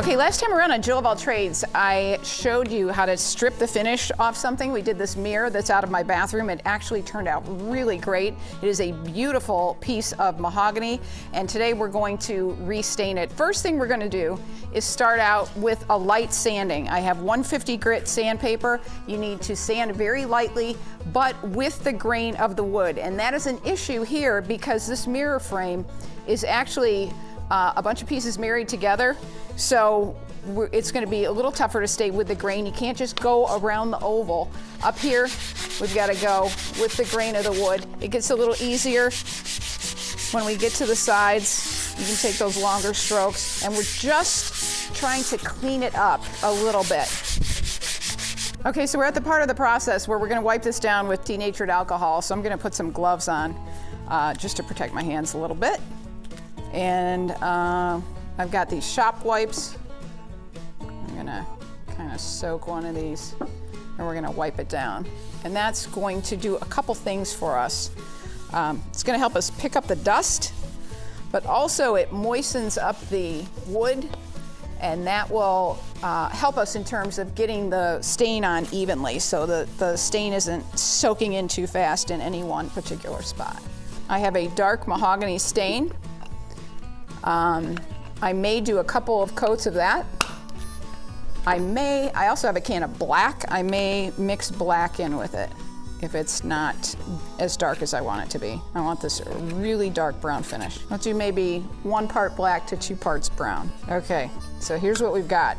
Okay, last time around on Jill of All Trades, I showed you how to strip the finish off something. We did this mirror that's out of my bathroom. It actually turned out really great. It is a beautiful piece of mahogany, and today we're going to restain it. First thing we're going to do is start out with a light sanding. I have 150 grit sandpaper. You need to sand very lightly, but with the grain of the wood, and that is an issue here because this mirror frame is actually a bunch of pieces married together. So it's going to be a little tougher to stay with the grain. You can't just go around the oval. Up here, we've got to go with the grain of the wood. It gets a little easier when we get to the sides. You can take those longer strokes, and we're just trying to clean it up a little bit. Okay, so we're at the part of the process where we're going to wipe this down with denatured alcohol. So I'm going to put some gloves on just to protect my hands a little bit. And I've got these shop wipes. I'm gonna kind of soak one of these and we're gonna wipe it down. And that's going to do a couple things for us. It's gonna help us pick up the dust, but also it moistens up the wood, and that will help us in terms of getting the stain on evenly so the stain isn't soaking in too fast in any one particular spot. I have a dark mahogany stain. I may do a couple of coats of that. I also have a can of black. I may mix black in with it if it's not as dark as I want it to be. I want this really dark brown finish. Let's do maybe 1 part black to 2 parts brown. Okay, so here's what we've got.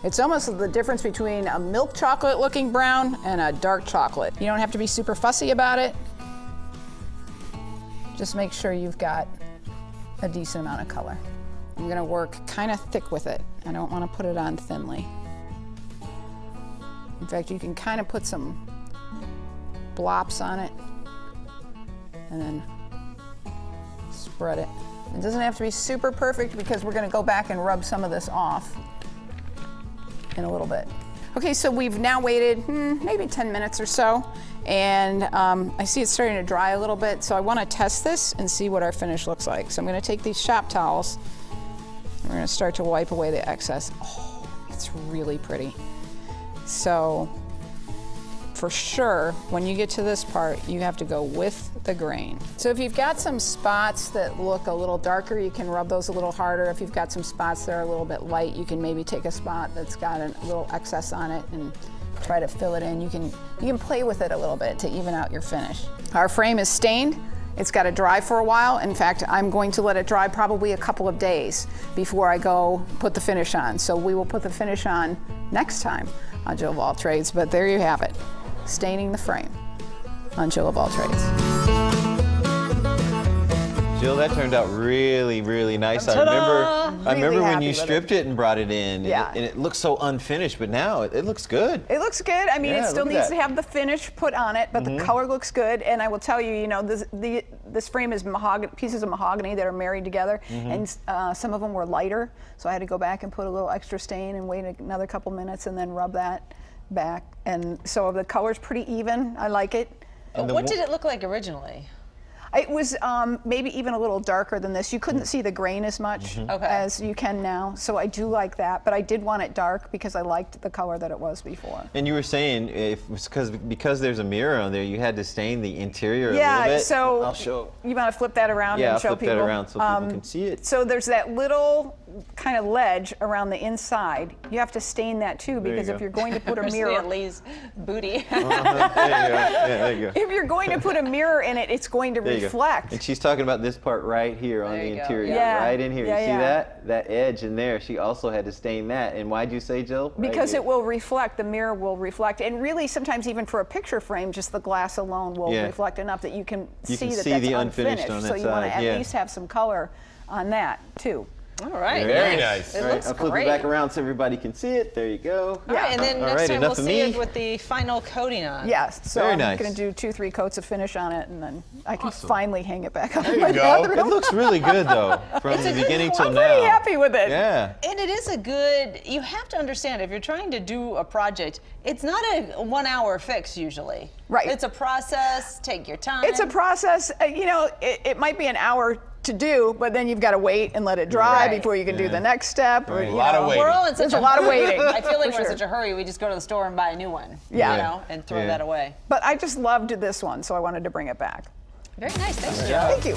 It's almost the difference between a milk chocolate looking brown and a dark chocolate. You don't have to be super fussy about it. Just make sure you've got a decent amount of color. I'm gonna work kind of thick with it. I don't want to put it on thinly. In fact, you can kind of put some blops on it and then spread it. It doesn't have to be super perfect because we're gonna go back and rub some of this off in a little bit. Okay, so we've now waited maybe 10 minutes or so, and I see it's starting to dry a little bit, so I want to test this and see what our finish looks like. So I'm going to take these shop towels, and we're going to start to wipe away the excess. Oh, it's really pretty. So for sure, when you get to this part, you have to go with the grain. So if you've got some spots that look a little darker, you can rub those a little harder. If you've got some spots that are a little bit light, you can maybe take a spot that's got a little excess on it and try to fill it in. You can play with it a little bit to even out your finish. Our frame is stained. It's got to dry for a while. In fact, I'm going to let it dry probably a couple of days before I go put the finish on. So we will put the finish on next time on Jill of All Trades, but there you have it. Staining the frame on Jill of All Trades. Jill, that turned out really, really nice. I remember when you stripped it and brought it in, and it looked so unfinished, but now it looks good. It looks good. I mean, it still needs to have the finish put on it, but the color looks good. And I will tell you, this frame is pieces of mahogany that are married together, and some of them were lighter, so I had to go back and put a little extra stain and wait another couple minutes and then rub that back. And so the color's pretty even. I like it. What did it look like originally? It was maybe even a little darker than this. You couldn't see the grain as much as you can now, so I do like that. But I did want it dark because I liked the color that it was before. And you were saying because there's a mirror on there, you had to stain the interior a little bit. Yeah, so I'll show. You want to flip that around and show people? Yeah, flip that around so people can see it. So there's that little kind of ledge around the inside. You have to stain that too, because if you're going to put a mirror, Lee's booty. There you go. Yeah, there you go. If you're going to put a mirror in it, it's going to reflect. And she's talking about this part right here on the interior, right in here. You see that? That edge in there. She also had to stain that. And why'd you say, Jill? Because it will reflect. The mirror will reflect. And really, sometimes even for a picture frame, just the glass alone will reflect enough that you can see that that's the unfinished. On that so you want to at least have some color on that too. All right. Very nice. It looks I'll flip it back around so everybody can see it. There you go. All right, and then next time we'll see it with the final coating on. Yes. So Very I'm nice. going to do 2-3 coats of finish on it, and then I can finally hang it back up There in you my go. bathroom. It looks really good though, from the beginning till now. I'm pretty happy with it. Yeah. And it is a good, you have to understand, if you're trying to do a project, it's not a 1 hour fix usually. Right. It's a process, take your time. It's a process. You know, it might be an hour to do, but then you've got to wait and let it dry before you can do the next step. Or, A lot of waiting. We're all in such There's a lot of waiting. I feel like for we're in sure. such a hurry. We just go to the store and buy a new one. Yeah. You know, and throw that away. But I just loved this one, so I wanted to bring it back. Very nice. Thanks, Jill. Yeah. Thank you.